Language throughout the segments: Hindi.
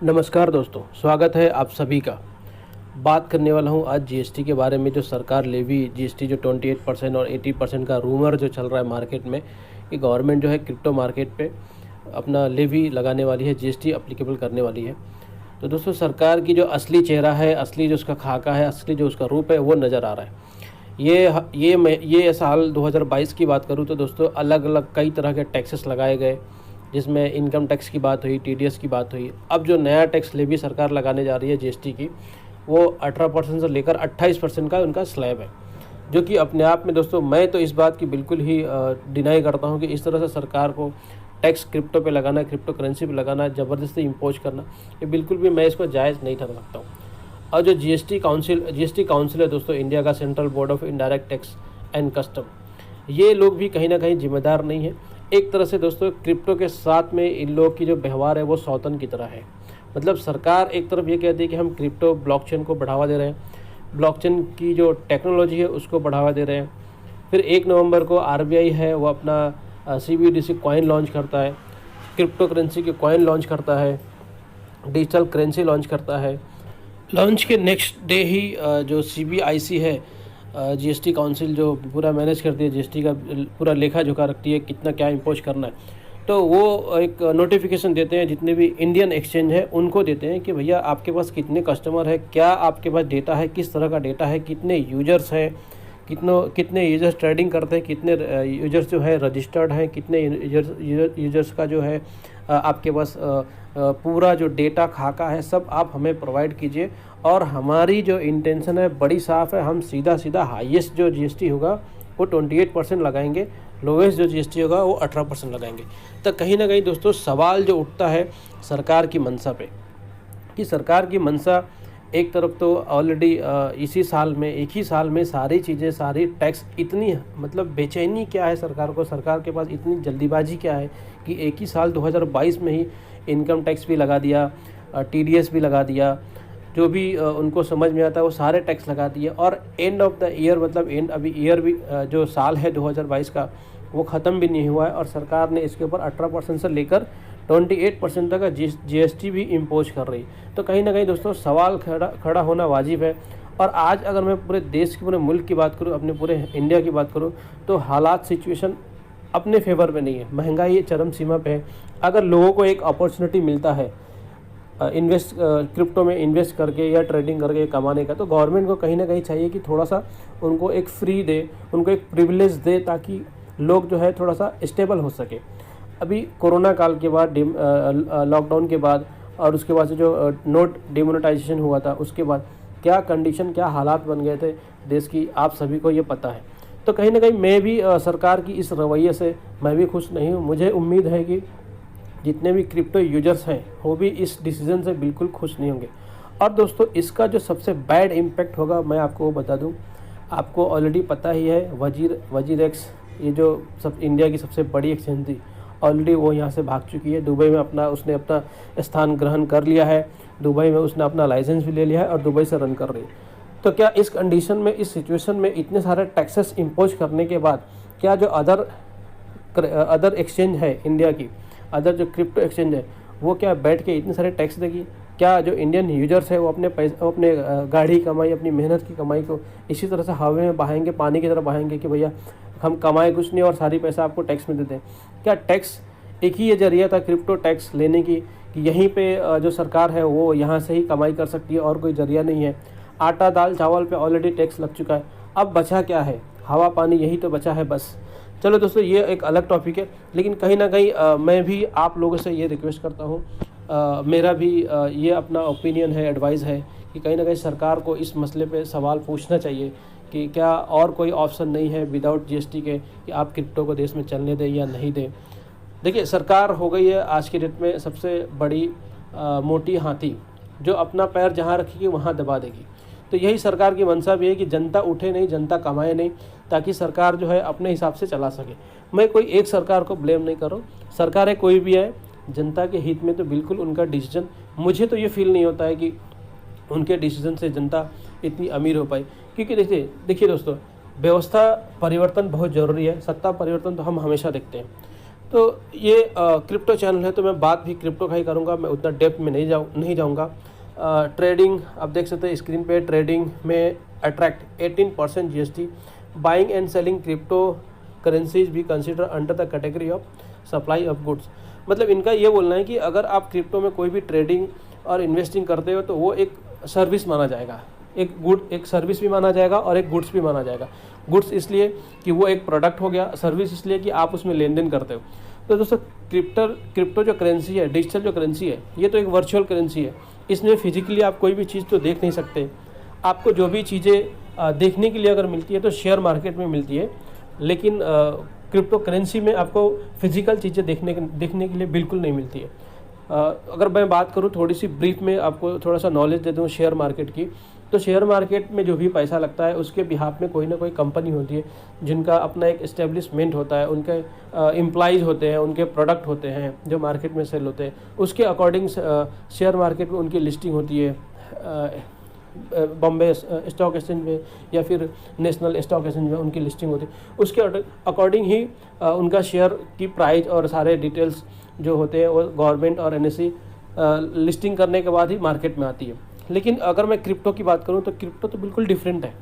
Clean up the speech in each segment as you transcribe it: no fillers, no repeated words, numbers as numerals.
नमस्कार दोस्तों, स्वागत है आप सभी का। बात करने वाला हूं आज जीएसटी के बारे में। जो सरकार लेवी जीएसटी जो 28% और 80% का रूमर जो चल रहा है मार्केट में कि गवर्नमेंट जो है क्रिप्टो मार्केट पे अपना लेवी लगाने वाली है, जीएसटी अप्लीकेबल करने वाली है। तो दोस्तों, सरकार की जो असली चेहरा है, असली जो उसका खाका है, असली जो उसका रूप है वो नज़र आ रहा है। ये साल 2022 की बात करूँ तो दोस्तों अलग अलग कई तरह के टैक्सेस लगाए गए, जिसमें इनकम टैक्स की बात हुई, टीडीएस की बात हुई। अब जो नया टैक्स लेवी सरकार लगाने जा रही है जीएसटी की, वो 18% से लेकर 28% का उनका स्लैब है, जो कि अपने आप में दोस्तों मैं तो इस बात की बिल्कुल ही डिनाई करता हूं कि इस तरह से सरकार को टैक्स क्रिप्टो पे लगाना, क्रिप्टो करेंसी पे लगाना, ज़बरदस्ती इम्पोज करना, ये बिल्कुल भी मैं इसको जायज़ नहीं ठहरा सकता हूँ। और जो जीएसटी काउंसिल है दोस्तों, इंडिया का central board of indirect tax and custom, ये लोग भी कहीं ना कहीं जिम्मेदार नहीं है। एक तरह से दोस्तों क्रिप्टो के साथ में इन लोग की जो व्यवहार है वो सौतन की तरह है। मतलब सरकार एक तरफ ये कहती है कि हम क्रिप्टो ब्लॉकचेन को बढ़ावा दे रहे हैं, ब्लॉकचेन की जो टेक्नोलॉजी है उसको बढ़ावा दे रहे हैं। फिर 1 नवंबर को आरबीआई है वो अपना सीबीडीसी कॉइन लॉन्च करता है, क्रिप्टो करेंसी के कॉइन लॉन्च करता है, डिजिटल करेंसी लॉन्च करता है। लॉन्च के नेक्स्ट डे ही जो सीबीआईसी है, जीएसटी काउंसिल जो पूरा मैनेज करती है, जीएसटी का पूरा लेखा जोखा रखती है, कितना क्या इम्पोज करना है, तो वो एक नोटिफिकेशन देते हैं जितने भी इंडियन एक्सचेंज है उनको देते हैं कि भैया आपके पास कितने कस्टमर है, क्या आपके पास डेटा है, किस तरह का डेटा है, कितने यूजर्स हैं, कितने यूजर्स ट्रेडिंग करते हैं, कितने यूजर्स जो है रजिस्टर्ड हैं, कितने यूजर्स का जो है आपके पास पूरा जो डेटा खाका है सब आप हमें प्रोवाइड कीजिए। और हमारी जो इंटेंशन है बड़ी साफ़ है, हम सीधा सीधा हाईएस्ट जो जीएसटी होगा वो 28% लगाएंगे, लोवेस्ट जो जीएसटी होगा वो 18% लगाएंगे। तो कहीं ना कहीं दोस्तों सवाल जो उठता है सरकार की मंशा पे, कि सरकार की मंशा एक तरफ तो ऑलरेडी इसी साल में, एक ही साल में सारी चीज़ें, सारी टैक्स, इतनी मतलब बेचैनी क्या है सरकार को, सरकार के पास इतनी जल्दीबाजी क्या है कि एक ही साल 2022 में ही इनकम टैक्स भी लगा दिया, टीडीएस भी लगा दिया, जो भी उनको समझ में आता है वो सारे टैक्स लगा दिए। और एंड ऑफ द ईयर, मतलब अभी ईयर भी जो साल है 2022 का वो ख़त्म भी नहीं हुआ है और सरकार ने इसके ऊपर 18% से लेकर 28% तक का जीएसटी भी इम्पोज कर रही। तो कहीं ना कहीं दोस्तों सवाल खड़ा होना वाजिब है। और आज अगर मैं पूरे देश की, पूरे मुल्क की बात करूं, अपने पूरे इंडिया की बात करूं, तो हालात, सिचुएशन अपने फेवर में नहीं है। महंगाई चरम सीमा पे है। अगर लोगों को एक अपॉर्चुनिटी मिलता है क्रिप्टो में इन्वेस्ट करके या ट्रेडिंग करके कमाने का, तो गवर्नमेंट को कहीं ना कहीं चाहिए कि थोड़ा सा उनको एक फ्री दे, उनको एक प्रिविलेज दे, ताकि लोग जो है थोड़ा सा स्टेबल हो सके। अभी कोरोना काल के बाद, लॉकडाउन के बाद और उसके बाद से जो नोट डिमोनेटाइजेशन हुआ था, उसके बाद क्या कंडीशन, क्या हालात बन गए थे देश की, आप सभी को ये पता है। तो कहीं ना कहीं मैं भी सरकार की इस रवैये से मैं भी खुश नहीं हूँ। मुझे उम्मीद है कि जितने भी क्रिप्टो यूजर्स हैं वो भी इस डिसीज़न से बिल्कुल खुश नहीं होंगे। और दोस्तों इसका जो सबसे बैड इम्पैक्ट होगा मैं आपको वो बता दूं, आपको ऑलरेडी पता ही है, वजीर एक्स, ये जो सब इंडिया की सबसे बड़ी एक्सचेंज थी, ऑलरेडी वो यहाँ से भाग चुकी है। दुबई में उसने अपना स्थान ग्रहण कर लिया है, दुबई में उसने अपना लाइसेंस भी ले लिया है और दुबई से रन कर रही है। तो क्या इस कंडीशन में, इस सिचुएशन में इतने सारे टैक्सेस इम्पोज करने के बाद क्या जो अदर एक्सचेंज है इंडिया की, अदर जो क्रिप्टो एक्सचेंज है, वो क्या बैठ के इतने सारे टैक्स देगी? क्या जो इंडियन यूजर्स है वो अपने अपने गाढ़ी कमाई, अपनी मेहनत की कमाई को इसी तरह से हवा में बहाएंगे, पानी की तरह बहाएंगे कि भैया हम कमाए कुछ नहीं और सारी पैसा आपको टैक्स में दे दें? क्या टैक्स एक ही ये जरिया था क्रिप्टो टैक्स लेने की, कि यहीं पे जो सरकार है वो यहाँ से ही कमाई कर सकती है और कोई जरिया नहीं है? आटा दाल चावल पे ऑलरेडी टैक्स लग चुका है, अब बचा क्या है? हवा पानी, यही तो बचा है बस। चलो दोस्तों ये एक अलग टॉपिक है, लेकिन कहीं ना कहीं मैं भी आप लोगों से ये रिक्वेस्ट करता हूँ, मेरा भी ये अपना ओपिनियन है, एडवाइस है कि कहीं ना कहीं सरकार को इस मसले पे सवाल पूछना चाहिए कि क्या और कोई ऑप्शन नहीं है विदाउट जीएसटी के कि आप क्रिप्टो को देश में चलने दें या नहीं दें। देखिए सरकार हो गई है आज के डेट में सबसे बड़ी मोटी हाथी, जो अपना पैर जहाँ रखेगी वहाँ दबा देगी। तो यही सरकार की मंशा भी है कि जनता उठे नहीं, जनता कमाए नहीं, ताकि सरकार जो है अपने हिसाब से चला सके। मैं कोई एक सरकार को ब्लेम नहीं कर रहा हूँ, सरकारें कोई भी है, जनता के हित में तो बिल्कुल उनका डिसीजन, मुझे तो ये फील नहीं होता है कि उनके डिसीजन से जनता इतनी अमीर हो पाई। क्योंकि देखिए दोस्तों, व्यवस्था परिवर्तन बहुत ज़रूरी है, सत्ता परिवर्तन तो हम हमेशा देखते हैं। तो ये क्रिप्टो चैनल है, तो मैं बात भी क्रिप्टो का ही करूँगा, मैं उतना डेप्थ में नहीं जाऊँगा। ट्रेडिंग आप देख सकते हैं स्क्रीन पे, ट्रेडिंग में attract 18% GST। Buying and selling crypto currencies भी consider under the category of supply of goods. मतलब इनका ये बोलना है कि अगर आप क्रिप्टो में कोई भी ट्रेडिंग और इन्वेस्टिंग करते हो तो वो एक सर्विस माना जाएगा, एक सर्विस भी माना जाएगा और एक गुड्स भी माना जाएगा। गुड्स इसलिए कि वो एक प्रोडक्ट हो गया, सर्विस इसलिए कि आप उसमें लेन देन करते हो। तो दोस्तों क्रिप्टो जो करेंसी है, डिजिटल जो करेंसी है, ये तो एक वर्चुअल करेंसी है। इसमें फिजिकली आप कोई भी चीज़ तो देख नहीं सकते। आपको जो भी चीज़ें देखने के लिए अगर मिलती है तो शेयर मार्केट में मिलती है, लेकिन क्रिप्टो करेंसी में आपको फिजिकल चीज़ें देखने के लिए बिल्कुल नहीं मिलती है। अगर मैं बात करूँ थोड़ी सी ब्रीफ में, आपको थोड़ा सा नॉलेज दे दूँ शेयर मार्केट की, तो शेयर मार्केट में जो भी पैसा लगता है उसके बिहाफ में कोई ना कोई कंपनी होती है जिनका अपना एक इस्टेब्लिशमेंट होता है, उनके एम्प्लॉइज़ होते हैं, उनके प्रोडक्ट होते हैं जो मार्केट में सेल होते हैं, उसके अकॉर्डिंग शेयर मार्केट में उनकी लिस्टिंग होती है बॉम्बे स्टॉक एक्सचेंज में या फिर नेशनल स्टॉक एक्सचेंज में उनकी लिस्टिंग होती है। उसके अकॉर्डिंग ही उनका शेयर की प्राइस और सारे डिटेल्स जो होते हैं वो गवर्नमेंट और NSE लिस्टिंग करने के बाद ही मार्केट में आती है। लेकिन अगर मैं क्रिप्टो की बात करूं तो क्रिप्टो तो बिल्कुल डिफरेंट है।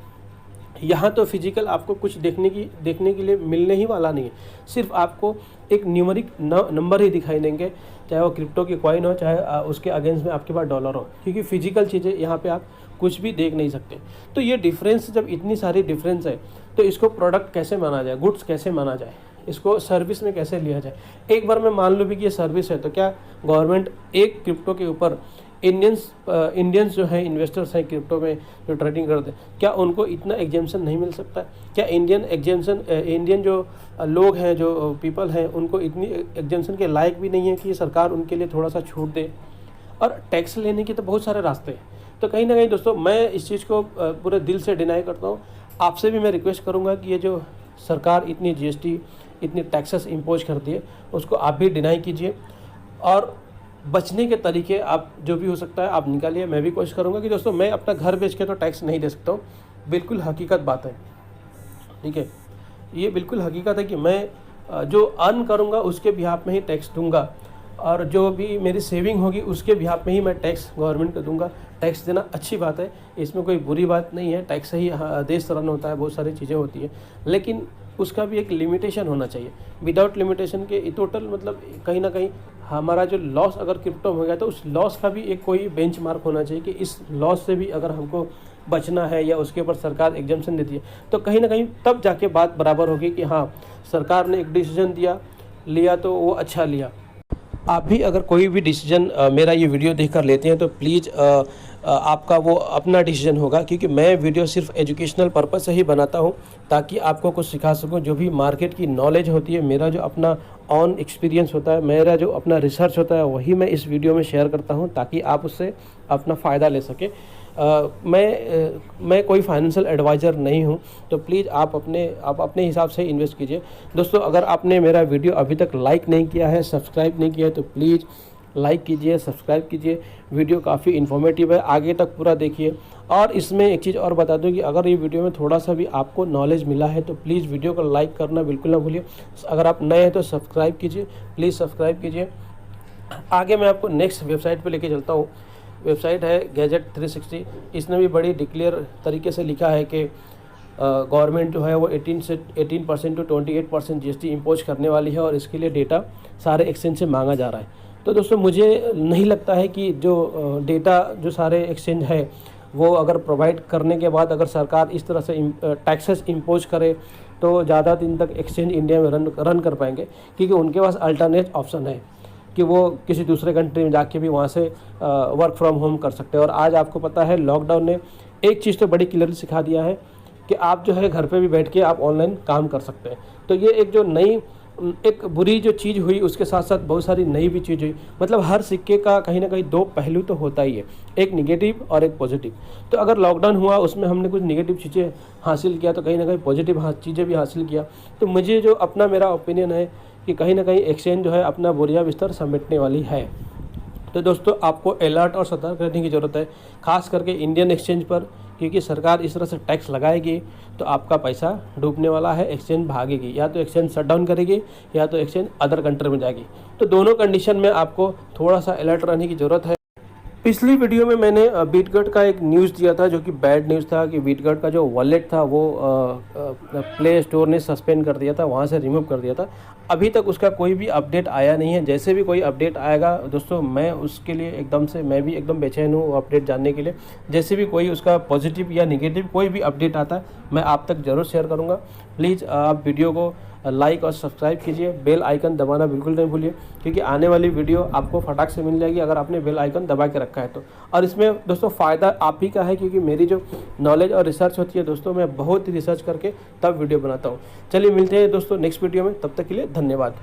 यहाँ तो फिजिकल आपको कुछ देखने के लिए मिलने ही वाला नहीं है, सिर्फ आपको एक न्यूमरिक नंबर ही दिखाई देंगे, चाहे वो क्रिप्टो की कॉइन हो, चाहे उसके अगेंस्ट में आपके पास डॉलर हो, क्योंकि फिजिकल चीज़ें यहाँ पे आप कुछ भी देख नहीं सकते। तो ये डिफरेंस, जब इतनी सारी डिफरेंस है तो इसको प्रोडक्ट कैसे माना जाए, गुड्स कैसे माना जाए, इसको सर्विस में कैसे लिया जाए। एक बार मैं मान लूँ भी कि ये सर्विस है, तो क्या गवर्नमेंट एक क्रिप्टो के ऊपर इंडियंस जो है इन्वेस्टर्स हैं क्रिप्टो में जो ट्रेडिंग करते हैं, क्या उनको इतना एग्जेम्पशन नहीं मिल सकता? क्या इंडियन जो लोग हैं, जो पीपल हैं, उनको इतनी एग्जेम्पशन के लायक भी नहीं है कि सरकार उनके लिए थोड़ा सा छूट दे? और टैक्स लेने के तो बहुत सारे रास्ते हैं। तो कहीं ना कहीं दोस्तों मैं इस चीज़ को पूरे दिल से डिनाई करता हूँ। आपसे भी मैं रिक्वेस्ट करूँगा कि ये जो सरकार इतनी GST, इतनी टैक्सेस इम्पोज करती है, उसको आप भी डिनाई कीजिए और बचने के तरीके आप जो भी हो सकता है आप निकालिए। मैं भी कोशिश करूंगा कि दोस्तों मैं अपना घर बेच के तो टैक्स नहीं दे सकता हूँ, बिल्कुल हकीकत बात है, ठीक है, ये बिल्कुल हकीकत है कि मैं जो अर्न करूँगा उसके बिहाफ में ही टैक्स दूंगा और जो भी मेरी सेविंग होगी उसके बिहाफ में ही मैं टैक्स गवर्नमेंट को दूंगा। टैक्स देना अच्छी बात है, इसमें कोई बुरी बात नहीं है, टैक्स से ही देश रन होता है, बहुत सारी चीज़ें होती है, लेकिन उसका भी एक लिमिटेशन होना चाहिए। विदाउट लिमिटेशन के टोटल मतलब कहीं ना कहीं हमारा जो लॉस अगर क्रिप्टो में हो गया तो उस लॉस का भी एक कोई बेंचमार्क होना चाहिए कि इस लॉस से भी अगर हमको बचना है या उसके ऊपर सरकार एग्जम्पशन देती है तो कहीं ना कहीं तब जाके बात बराबर होगी कि हाँ सरकार ने एक डिसीजन लिया तो वो अच्छा लिया। आप भी अगर कोई भी डिसीजन मेरा ये वीडियो देखकर लेते हैं तो प्लीज़ आपका वो अपना डिसीजन होगा, क्योंकि मैं वीडियो सिर्फ एजुकेशनल पर्पस से ही बनाता हूँ ताकि आपको कुछ सिखा सकूँ। जो भी मार्केट की नॉलेज होती है, मेरा जो अपना ऑन एक्सपीरियंस होता है, मेरा जो अपना रिसर्च होता है, वही मैं इस वीडियो में शेयर करता हूँ ताकि आप उससे अपना फ़ायदा ले सकें। मैं कोई फाइनेंशियल एडवाइज़र नहीं हूं, तो प्लीज़ आप अपने हिसाब से इन्वेस्ट कीजिए। दोस्तों अगर आपने मेरा वीडियो अभी तक लाइक नहीं किया है, सब्सक्राइब नहीं किया है, तो प्लीज़ लाइक कीजिए, सब्सक्राइब कीजिए। वीडियो काफ़ी इन्फॉर्मेटिव है, आगे तक पूरा देखिए। और इसमें एक चीज़ और बता दूं कि अगर ये वीडियो में थोड़ा सा भी आपको नॉलेज मिला है तो प्लीज़ वीडियो को लाइक करना बिल्कुल ना भूलिए। अगर आप नए हैं तो सब्सक्राइब कीजिए, प्लीज़ सब्सक्राइब कीजिए। आगे मैं आपको नेक्स्ट वेबसाइट पे लेके चलता हूँ। वेबसाइट है गैजेट 360। इसने भी बड़ी डिक्लेयर तरीके से लिखा है कि गवर्नमेंट जो है वो 18% टू 28% GST इम्पोज करने वाली है और इसके लिए डेटा सारे एक्सचेंज से मांगा जा रहा है। तो दोस्तों मुझे नहीं लगता है कि जो डेटा जो सारे एक्सचेंज है वो अगर प्रोवाइड करने के बाद अगर सरकार इस तरह से टैक्सेस इम्पोज करे तो ज़्यादा दिन तक एक्सचेंज इंडिया में रन कर पाएंगे, क्योंकि उनके पास अल्टरनेट ऑप्शन है कि वो किसी दूसरे कंट्री में जाके भी वहाँ से वर्क फ्रॉम होम कर सकते हैं। और आज आपको पता है लॉकडाउन ने एक चीज़ तो बड़ी क्लियरली सिखा दिया है कि आप जो है घर पे भी बैठ के आप ऑनलाइन काम कर सकते हैं। तो ये एक जो नई एक बुरी जो चीज़ हुई उसके साथ साथ बहुत सारी नई भी चीज़ हुई। मतलब हर सिक्के का कहीं ना कहीं दो पहलू तो होता ही है, एक निगेटिव और एक पॉजिटिव। तो अगर लॉकडाउन हुआ उसमें हमने कुछ निगेटिव चीज़ें हासिल किया तो कहीं ना कहीं पॉजिटिव चीज़ें भी हासिल किया। तो मुझे जो अपना मेरा ओपिनियन है कि कहीं ना कहीं एक्सचेंज जो है अपना बोरिया बिस्तर समेटने वाली है। तो दोस्तों आपको अलर्ट और सतर्क रहने की ज़रूरत है, खास करके इंडियन एक्सचेंज पर, क्योंकि सरकार इस तरह से टैक्स लगाएगी तो आपका पैसा डूबने वाला है, एक्सचेंज भागेगी, या तो एक्सचेंज शट डाउन करेगी या तो एक्सचेंज अदर कंट्री में जाएगी। तो दोनों कंडीशन में आपको थोड़ा सा अलर्ट रहने की ज़रूरत है। पिछली वीडियो में मैंने बीटगट का एक न्यूज़ दिया था जो कि बैड न्यूज़ था, कि बीटगट का जो वॉलेट था वो प्ले स्टोर ने सस्पेंड कर दिया था, वहाँ से रिमूव कर दिया था। अभी तक उसका कोई भी अपडेट आया नहीं है। जैसे भी कोई अपडेट आएगा दोस्तों, मैं उसके लिए मैं भी एकदम बेचैन हूँ अपडेट जानने के लिए। जैसे भी कोई उसका पॉजिटिव या निगेटिव कोई भी अपडेट आता है मैं आप तक ज़रूर शेयर करूँगा। प्लीज़ आप वीडियो को लाइक और सब्सक्राइब कीजिए, बेल आइकन दबाना बिल्कुल नहीं भूलिए, क्योंकि आने वाली वीडियो आपको फटाक से मिल जाएगी अगर आपने बेल आइकन दबा के रखा है तो। और इसमें दोस्तों फ़ायदा आप ही का है, क्योंकि मेरी जो नॉलेज और रिसर्च होती है दोस्तों, मैं बहुत ही रिसर्च करके तब वीडियो बनाता हूँ। चलिए मिलते हैं दोस्तों नेक्स्ट वीडियो में, तब तक के लिए धन्यवाद।